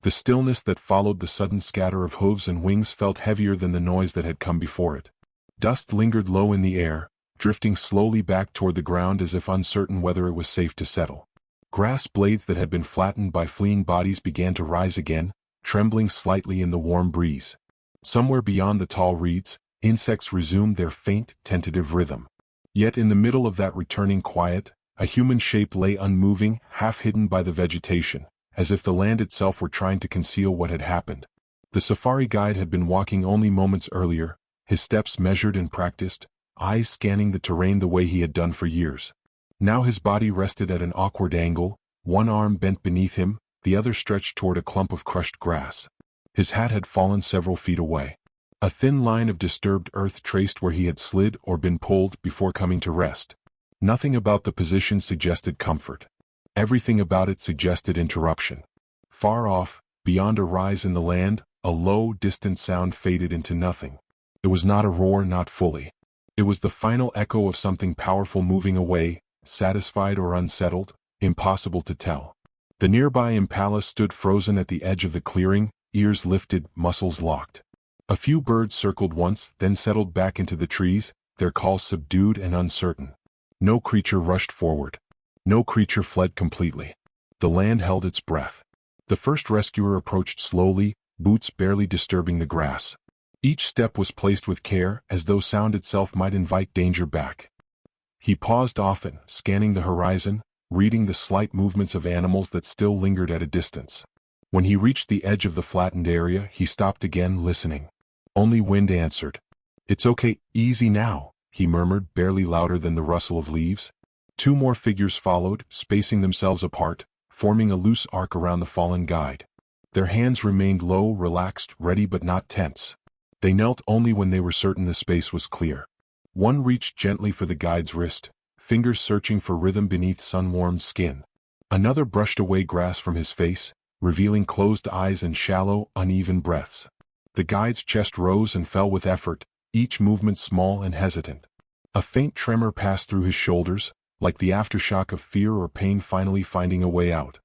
The stillness that followed the sudden scatter of hooves and wings felt heavier than the noise that had come before it. Dust lingered low in the air, drifting slowly back toward the ground as if uncertain whether it was safe to settle. Grass blades that had been flattened by fleeing bodies began to rise again, trembling slightly in the warm breeze. Somewhere beyond the tall reeds, insects resumed their faint, tentative rhythm. Yet in the middle of that returning quiet, a human shape lay unmoving, half hidden by the vegetation, as if the land itself were trying to conceal what had happened. The safari guide had been walking only moments earlier, his steps measured and practiced, eyes scanning the terrain the way he had done for years. Now his body rested at an awkward angle, one arm bent beneath him, the other stretched toward a clump of crushed grass. His hat had fallen several feet away. A thin line of disturbed earth traced where he had slid or been pulled before coming to rest. Nothing about the position suggested comfort. Everything about it suggested interruption. Far off, beyond a rise in the land, a low, distant sound faded into nothing. It was not a roar, not fully. It was the final echo of something powerful moving away, satisfied or unsettled, impossible to tell. The nearby impala stood frozen at the edge of the clearing, ears lifted, muscles locked. A few birds circled once, then settled back into the trees, their calls subdued and uncertain. No creature rushed forward. No creature fled completely. The land held its breath. The first rescuer approached slowly, boots barely disturbing the grass. Each step was placed with care, as though sound itself might invite danger back. He paused often, scanning the horizon, reading the slight movements of animals that still lingered at a distance. When he reached the edge of the flattened area, he stopped again, listening. Only wind answered. "It's okay, easy now," he murmured, barely louder than the rustle of leaves. Two more figures followed, spacing themselves apart, forming a loose arc around the fallen guide. Their hands remained low, relaxed, ready but not tense. They knelt only when they were certain the space was clear. One reached gently for the guide's wrist, fingers searching for rhythm beneath sun-warmed skin. Another brushed away grass from his face, revealing closed eyes and shallow, uneven breaths. The guide's chest rose and fell with effort, each movement small and hesitant. A faint tremor passed through his shoulders, like the aftershock of fear or pain finally finding a way out.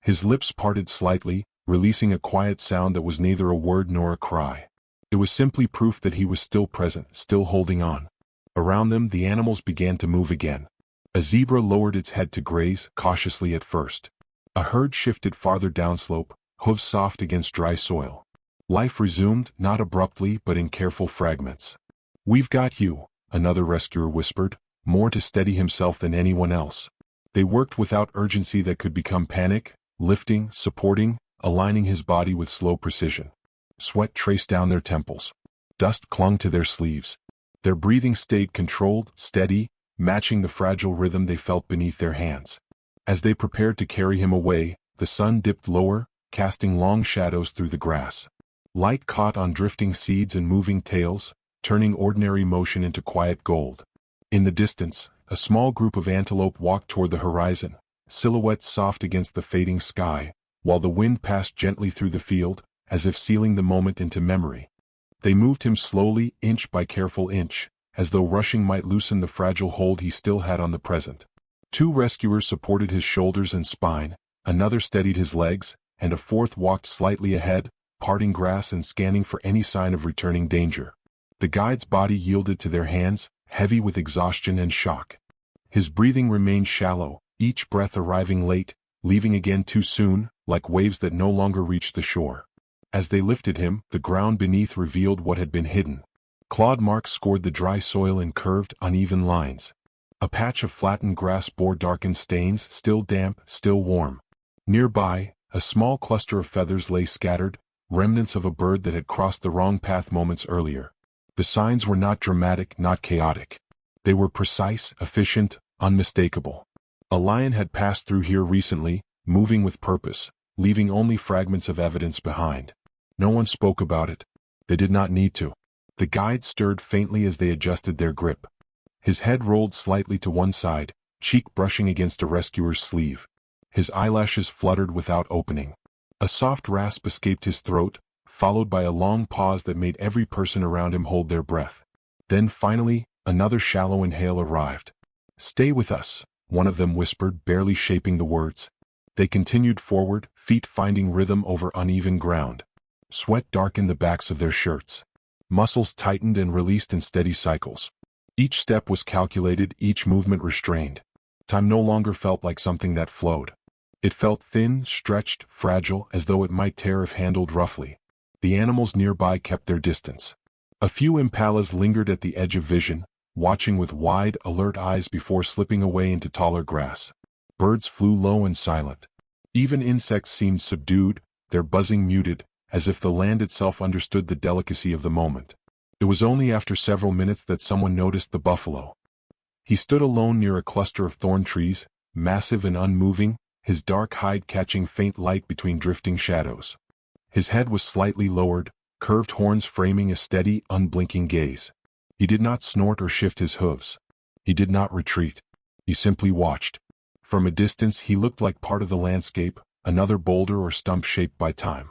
His lips parted slightly, releasing a quiet sound that was neither a word nor a cry. It was simply proof that he was still present, still holding on. Around them, the animals began to move again. A zebra lowered its head to graze, cautiously at first. A herd shifted farther downslope, hooves soft against dry soil. Life resumed, not abruptly but in careful fragments. "We've got you," another rescuer whispered, more to steady himself than anyone else. They worked without urgency that could become panic, lifting, supporting, aligning his body with slow precision. Sweat traced down their temples. Dust clung to their sleeves. Their breathing stayed controlled, steady, matching the fragile rhythm they felt beneath their hands. As they prepared to carry him away, the sun dipped lower, casting long shadows through the grass. Light caught on drifting seeds and moving tails, turning ordinary motion into quiet gold. In the distance, a small group of antelope walked toward the horizon, silhouettes soft against the fading sky, while the wind passed gently through the field, as if sealing the moment into memory. They moved him slowly, inch by careful inch, as though rushing might loosen the fragile hold he still had on the present. Two rescuers supported his shoulders and spine, another steadied his legs, and a fourth walked slightly ahead, parting grass and scanning for any sign of returning danger. The guide's body yielded to their hands, heavy with exhaustion and shock. His breathing remained shallow, each breath arriving late, leaving again too soon, like waves that no longer reached the shore. As they lifted him, the ground beneath revealed what had been hidden. Clawed marks scored the dry soil in curved, uneven lines. A patch of flattened grass bore darkened stains, still damp, still warm. Nearby, a small cluster of feathers lay scattered, remnants of a bird that had crossed the wrong path moments earlier. The signs were not dramatic, not chaotic. They were precise, efficient, unmistakable. A lion had passed through here recently, moving with purpose, leaving only fragments of evidence behind. No one spoke about it. They did not need to. The guide stirred faintly as they adjusted their grip. His head rolled slightly to one side, cheek brushing against a rescuer's sleeve. His eyelashes fluttered without opening. A soft rasp escaped his throat, followed by a long pause that made every person around him hold their breath. Then finally, another shallow inhale arrived. "Stay with us," one of them whispered, barely shaping the words. They continued forward, feet finding rhythm over uneven ground. Sweat darkened the backs of their shirts. Muscles tightened and released in steady cycles. Each step was calculated, each movement restrained. Time no longer felt like something that flowed. It felt thin, stretched, fragile, as though it might tear if handled roughly. The animals nearby kept their distance. A few impalas lingered at the edge of vision, watching with wide, alert eyes before slipping away into taller grass. Birds flew low and silent. Even insects seemed subdued, their buzzing muted, as if the land itself understood the delicacy of the moment. It was only after several minutes that someone noticed the buffalo. He stood alone near a cluster of thorn trees, massive and unmoving, his dark hide catching faint light between drifting shadows. His head was slightly lowered, curved horns framing a steady, unblinking gaze. He did not snort or shift his hooves. He did not retreat. He simply watched. From a distance he looked like part of the landscape, another boulder or stump shaped by time.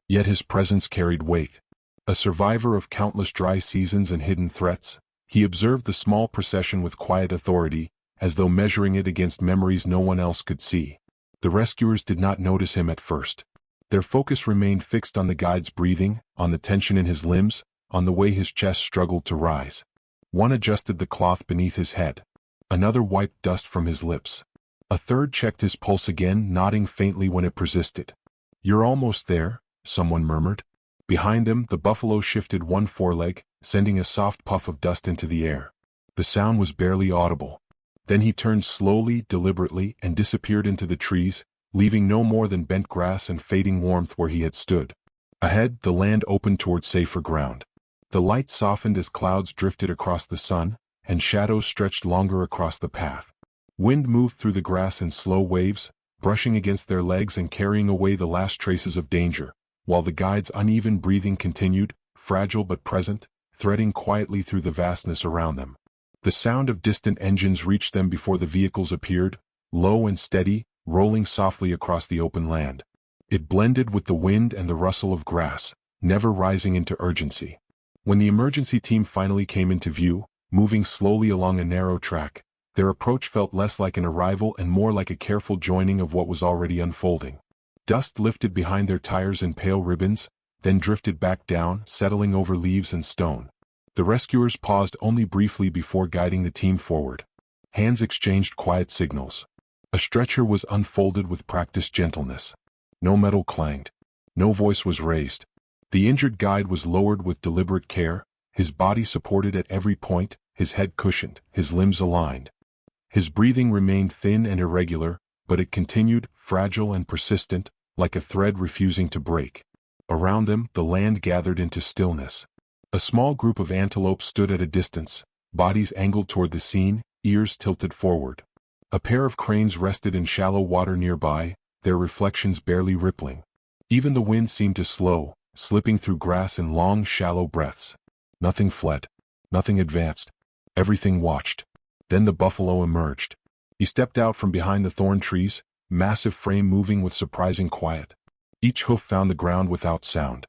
Yet his presence carried weight. A survivor of countless dry seasons and hidden threats, he observed the small procession with quiet authority, as though measuring it against memories no one else could see. The rescuers did not notice him at first. Their focus remained fixed on the guide's breathing, on the tension in his limbs, on the way his chest struggled to rise. One adjusted the cloth beneath his head. Another wiped dust from his lips. A third checked his pulse again, nodding faintly when it persisted. "You're almost there," someone murmured. Behind them, the buffalo shifted one foreleg, sending a soft puff of dust into the air. The sound was barely audible. Then he turned slowly, deliberately, and disappeared into the trees, leaving no more than bent grass and fading warmth where he had stood. Ahead, the land opened toward safer ground. The light softened as clouds drifted across the sun, and shadows stretched longer across the path. Wind moved through the grass in slow waves, brushing against their legs and carrying away the last traces of danger, while the guide's uneven breathing continued, fragile but present, threading quietly through the vastness around them. The sound of distant engines reached them before the vehicles appeared, low and steady, rolling softly across the open land. It blended with the wind and the rustle of grass, never rising into urgency. When the emergency team finally came into view, moving slowly along a narrow track, their approach felt less like an arrival and more like a careful joining of what was already unfolding. Dust lifted behind their tires in pale ribbons, then drifted back down, settling over leaves and stone. The rescuers paused only briefly before guiding the team forward. Hands exchanged quiet signals. A stretcher was unfolded with practiced gentleness. No metal clanged. No voice was raised. The injured guide was lowered with deliberate care, his body supported at every point, his head cushioned, his limbs aligned. His breathing remained thin and irregular, but it continued, fragile and persistent, like a thread refusing to break. Around them, the land gathered into stillness. A small group of antelope stood at a distance, bodies angled toward the scene, ears tilted forward. A pair of cranes rested in shallow water nearby, their reflections barely rippling. Even the wind seemed to slow, slipping through grass in long, shallow breaths. Nothing fled. Nothing advanced. Everything watched. Then the buffalo emerged. He stepped out from behind the thorn trees, massive frame moving with surprising quiet. Each hoof found the ground without sound.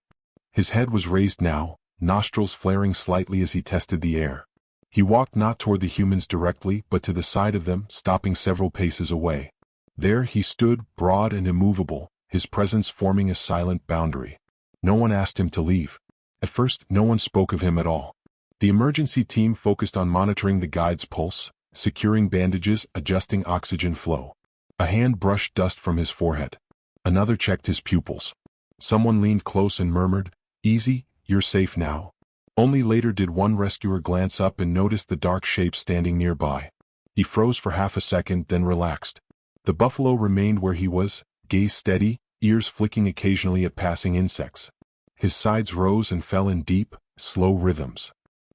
His head was raised now, nostrils flaring slightly as he tested the air. He walked not toward the humans directly, but to the side of them, stopping several paces away. There he stood, broad and immovable, his presence forming a silent boundary. No one asked him to leave. At first, no one spoke of him at all. The emergency team focused on monitoring the guide's pulse, securing bandages, adjusting oxygen flow. A hand brushed dust from his forehead. Another checked his pupils. Someone leaned close and murmured, "Easy, you're safe now." Only later did one rescuer glance up and notice the dark shape standing nearby. He froze for half a second, then relaxed. The buffalo remained where he was, gaze steady, ears flicking occasionally at passing insects. His sides rose and fell in deep, slow rhythms.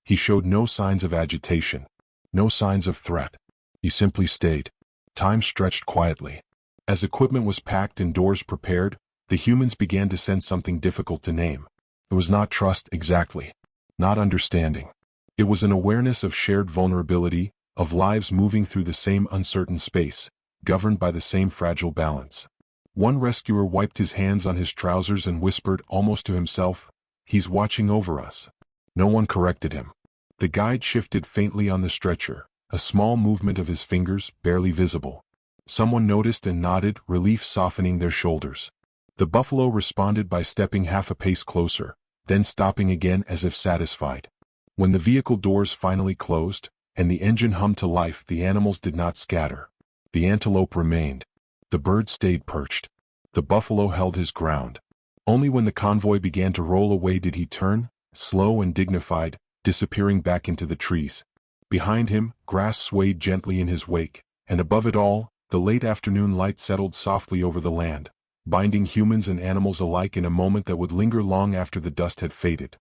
He showed no signs of agitation, no signs of threat. He simply stayed. Time stretched quietly. As equipment was packed and doors prepared, the humans began to sense something difficult to name. It was not trust exactly, not understanding. It was an awareness of shared vulnerability, of lives moving through the same uncertain space, governed by the same fragile balance. One rescuer wiped his hands on his trousers and whispered almost to himself, "He's watching over us." No one corrected him. The guide shifted faintly on the stretcher, a small movement of his fingers, barely visible. Someone noticed and nodded, relief softening their shoulders. The buffalo responded by stepping half a pace closer, then stopping again as if satisfied. When the vehicle doors finally closed, and the engine hummed to life, the animals did not scatter. The antelope remained. The bird stayed perched. The buffalo held his ground. Only when the convoy began to roll away did he turn, slow and dignified, disappearing back into the trees. Behind him, grass swayed gently in his wake, and above it all, the late afternoon light settled softly over the land, binding humans and animals alike in a moment that would linger long after the dust had faded.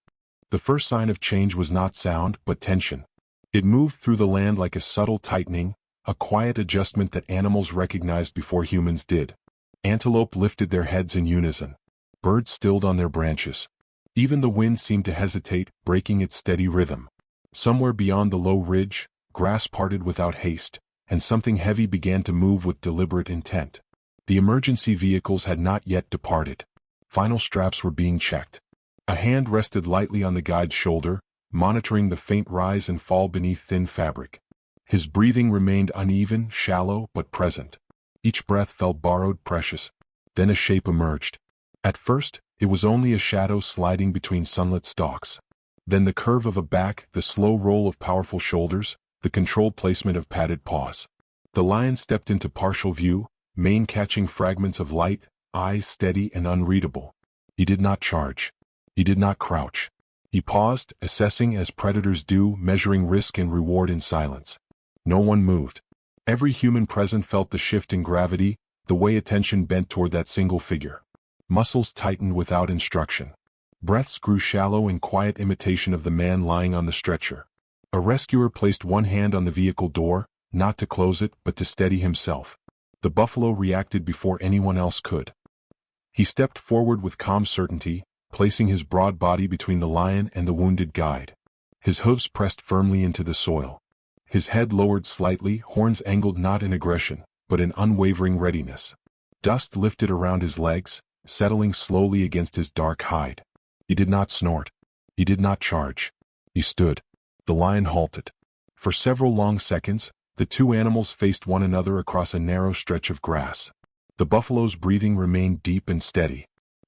The first sign of change was not sound, but tension. It moved through the land like a subtle tightening, a quiet adjustment that animals recognized before humans did. Antelope lifted their heads in unison. Birds stilled on their branches. Even the wind seemed to hesitate, breaking its steady rhythm. Somewhere beyond the low ridge, grass parted without haste, and something heavy began to move with deliberate intent. The emergency vehicles had not yet departed. Final straps were being checked. A hand rested lightly on the guide's shoulder, monitoring the faint rise and fall beneath thin fabric. His breathing remained uneven, shallow, but present. Each breath felt borrowed, precious. Then a shape emerged. At first, it was only a shadow sliding between sunlit stalks. Then the curve of a back, the slow roll of powerful shoulders, the controlled placement of padded paws. The lion stepped into partial view, mane catching fragments of light, eyes steady and unreadable. He did not charge. He did not crouch. He paused, assessing as predators do, measuring risk and reward in silence. No one moved. Every human present felt the shift in gravity, the way attention bent toward that single figure. Muscles tightened without instruction. Breaths grew shallow in quiet imitation of the man lying on the stretcher. A rescuer placed one hand on the vehicle door, not to close it, but to steady himself. The buffalo reacted before anyone else could. He stepped forward with calm certainty, placing his broad body between the lion and the wounded guide. His hooves pressed firmly into the soil. His head lowered slightly, horns angled not in aggression, but in unwavering readiness. Dust lifted around his legs, settling slowly against his dark hide. He did not snort. He did not charge. He stood. The lion halted. For several long seconds, the two animals faced one another across a narrow stretch of grass. The buffalo's breathing remained deep and steady.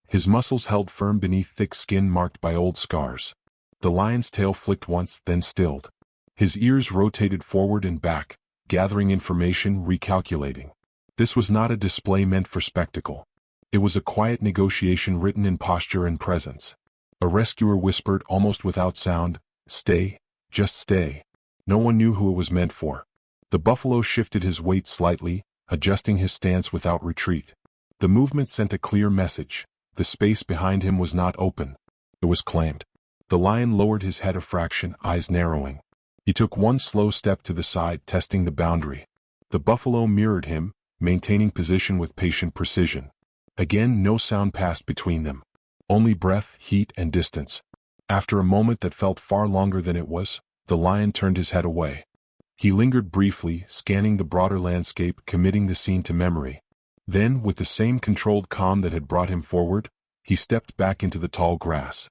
His muscles held firm beneath thick skin marked by old scars. The lion's tail flicked once, then stilled. His ears rotated forward and back, gathering information, recalculating. This was not a display meant for spectacle. It was a quiet negotiation written in posture and presence. A rescuer whispered almost without sound, "Stay, just stay." No one knew who it was meant for. The buffalo shifted his weight slightly, adjusting his stance without retreat. The movement sent a clear message. The space behind him was not open. It was claimed. The lion lowered his head a fraction, eyes narrowing. He took one slow step to the side, testing the boundary. The buffalo mirrored him, maintaining position with patient precision. Again, no sound passed between them. Only breath, heat, and distance. After a moment that felt far longer than it was, the lion turned his head away. He lingered briefly, scanning the broader landscape, committing the scene to memory. Then, with the same controlled calm that had brought him forward, he stepped back into the tall grass.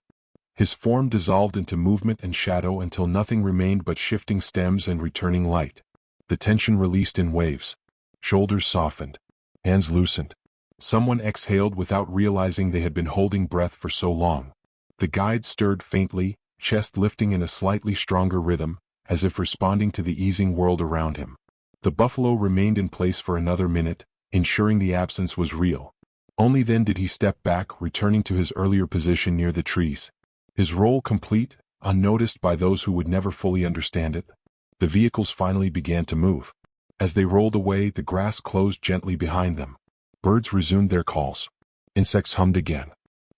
His form dissolved into movement and shadow until nothing remained but shifting stems and returning light. The tension released in waves. Shoulders softened. Hands loosened. Someone exhaled without realizing they had been holding breath for so long. The guide stirred faintly, chest lifting in a slightly stronger rhythm, as if responding to the easing world around him. The buffalo remained in place for another minute, ensuring the absence was real. Only then did he step back, returning to his earlier position near the trees. His role complete, unnoticed by those who would never fully understand it. The vehicles finally began to move. As they rolled away, the grass closed gently behind them. Birds resumed their calls. Insects hummed again.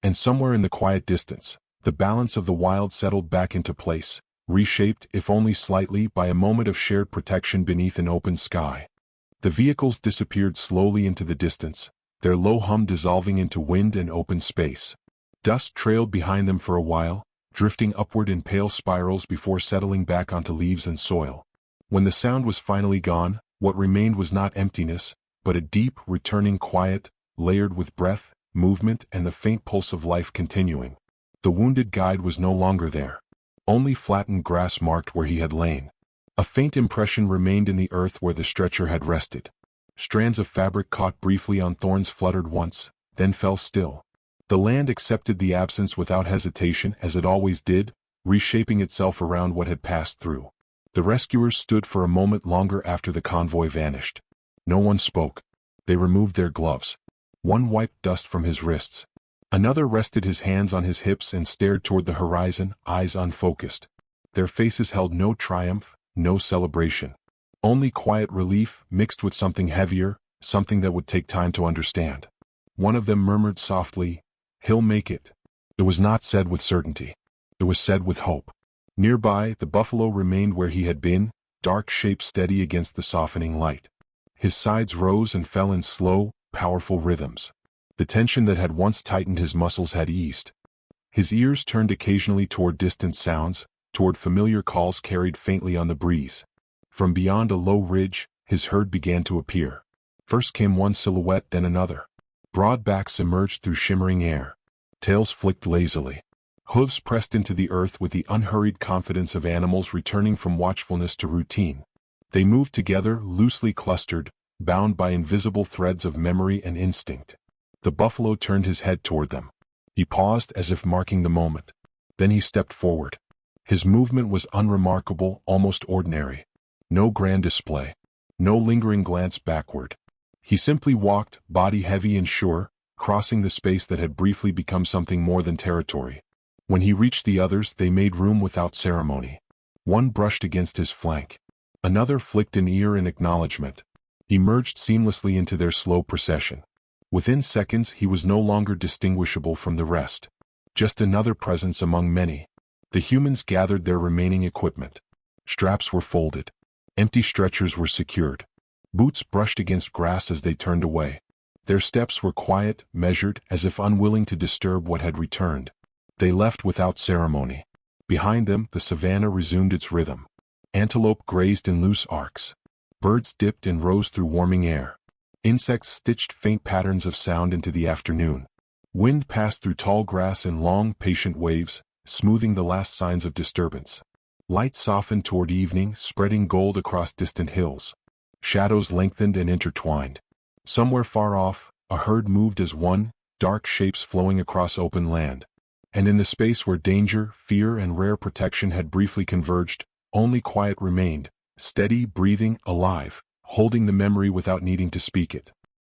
And somewhere in the quiet distance, the balance of the wild settled back into place, reshaped, if only slightly, by a moment of shared protection beneath an open sky. The vehicles disappeared slowly into the distance, their low hum dissolving into wind and open space. Dust trailed behind them for a while, drifting upward in pale spirals before settling back onto leaves and soil. When the sound was finally gone, what remained was not emptiness, but a deep, returning quiet, layered with breath, movement, and the faint pulse of life continuing. The wounded guide was no longer there. Only flattened grass marked where he had lain. A faint impression remained in the earth where the stretcher had rested. Strands of fabric caught briefly on thorns fluttered once, then fell still. The land accepted the absence without hesitation as it always did, reshaping itself around what had passed through. The rescuers stood for a moment longer after the convoy vanished. No one spoke. They removed their gloves. One wiped dust from his wrists. Another rested his hands on his hips and stared toward the horizon, eyes unfocused. Their faces held no triumph, no celebration. Only quiet relief mixed with something heavier, something that would take time to understand. One of them murmured softly, "He'll make it." It was not said with certainty. It was said with hope. Nearby, the buffalo remained where he had been, dark shape steady against the softening light. His sides rose and fell in slow, powerful rhythms. The tension that had once tightened his muscles had eased. His ears turned occasionally toward distant sounds, toward familiar calls carried faintly on the breeze. From beyond a low ridge, his herd began to appear. First came one silhouette, then another. Broad backs emerged through shimmering air. Tails flicked lazily. Hooves pressed into the earth with the unhurried confidence of animals returning from watchfulness to routine. They moved together, loosely clustered, bound by invisible threads of memory and instinct. The buffalo turned his head toward them. He paused as if marking the moment. Then he stepped forward. His movement was unremarkable, almost ordinary. No grand display. No lingering glance backward. He simply walked, body heavy and sure, crossing the space that had briefly become something more than territory. When he reached the others, they made room without ceremony. One brushed against his flank. Another flicked an ear in acknowledgement. He merged seamlessly into their slow procession. Within seconds, he was no longer distinguishable from the rest. Just another presence among many. The humans gathered their remaining equipment. Straps were folded. Empty stretchers were secured. Boots brushed against grass as they turned away. Their steps were quiet, measured, as if unwilling to disturb what had returned. They left without ceremony. Behind them, the savanna resumed its rhythm. Antelope grazed in loose arcs. Birds dipped and rose through warming air. Insects stitched faint patterns of sound into the afternoon. Wind passed through tall grass in long, patient waves, smoothing the last signs of disturbance. Light softened toward evening, spreading gold across distant hills. Shadows lengthened and intertwined. Somewhere far off, a herd moved as one, dark shapes flowing across open land. And in the space where danger, fear, and rare protection had briefly converged, only quiet remained, steady, breathing, alive, holding the memory without needing to speak it.